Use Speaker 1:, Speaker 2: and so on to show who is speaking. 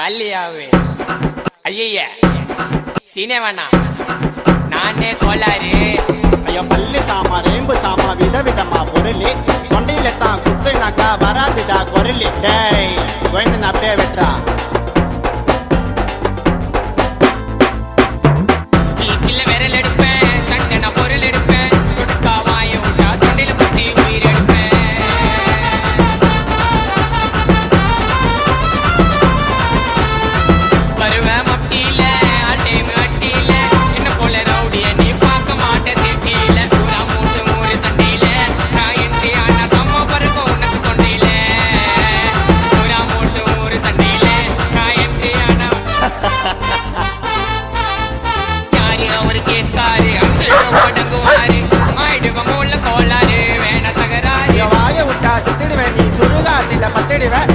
Speaker 1: தள்ளியாவே ஐய சீனே வேணாம் நானே கோளாறு
Speaker 2: ஐயோ பல்லு சாமா ரேம்பு சாமா விதவிதமா பொருளி தொண்டையில தான் குத்துனாக்கா வராதுடா குரலி டேய் கோயந்தன் அப்படியே வெட்டுறா
Speaker 1: சில்ல விரல் எடுப்பேன் சண்டை நான் பொருள் எடுப்பேன் கொடுக்கா வாய விட்டா தொண்டையில குத்தி உயிர் எடுப்பேன் வருவேன் மட்டியில அட்டேமு அட்டியில என்ன போல ரவுடிய நீ பார்க்க மாட்ட சிட்டியில பூரா மூட்டு மூறு சண்டையில நான் என்று ஆனா சம்ம பருக்கும் உனக்கு தொண்டையில பூரா மூட்டு மூறு சண்டையில நான் என்று ஆனா யாரு அவரு கேஸ்காரு அங்கே ஓடங்குவாரு ஆயிடுவ மூல கோளாறு வேண தகராறு
Speaker 2: வாய விட்டா செத்துடுவேன் நீ சுடுகாட்டில பத்திடுவேன்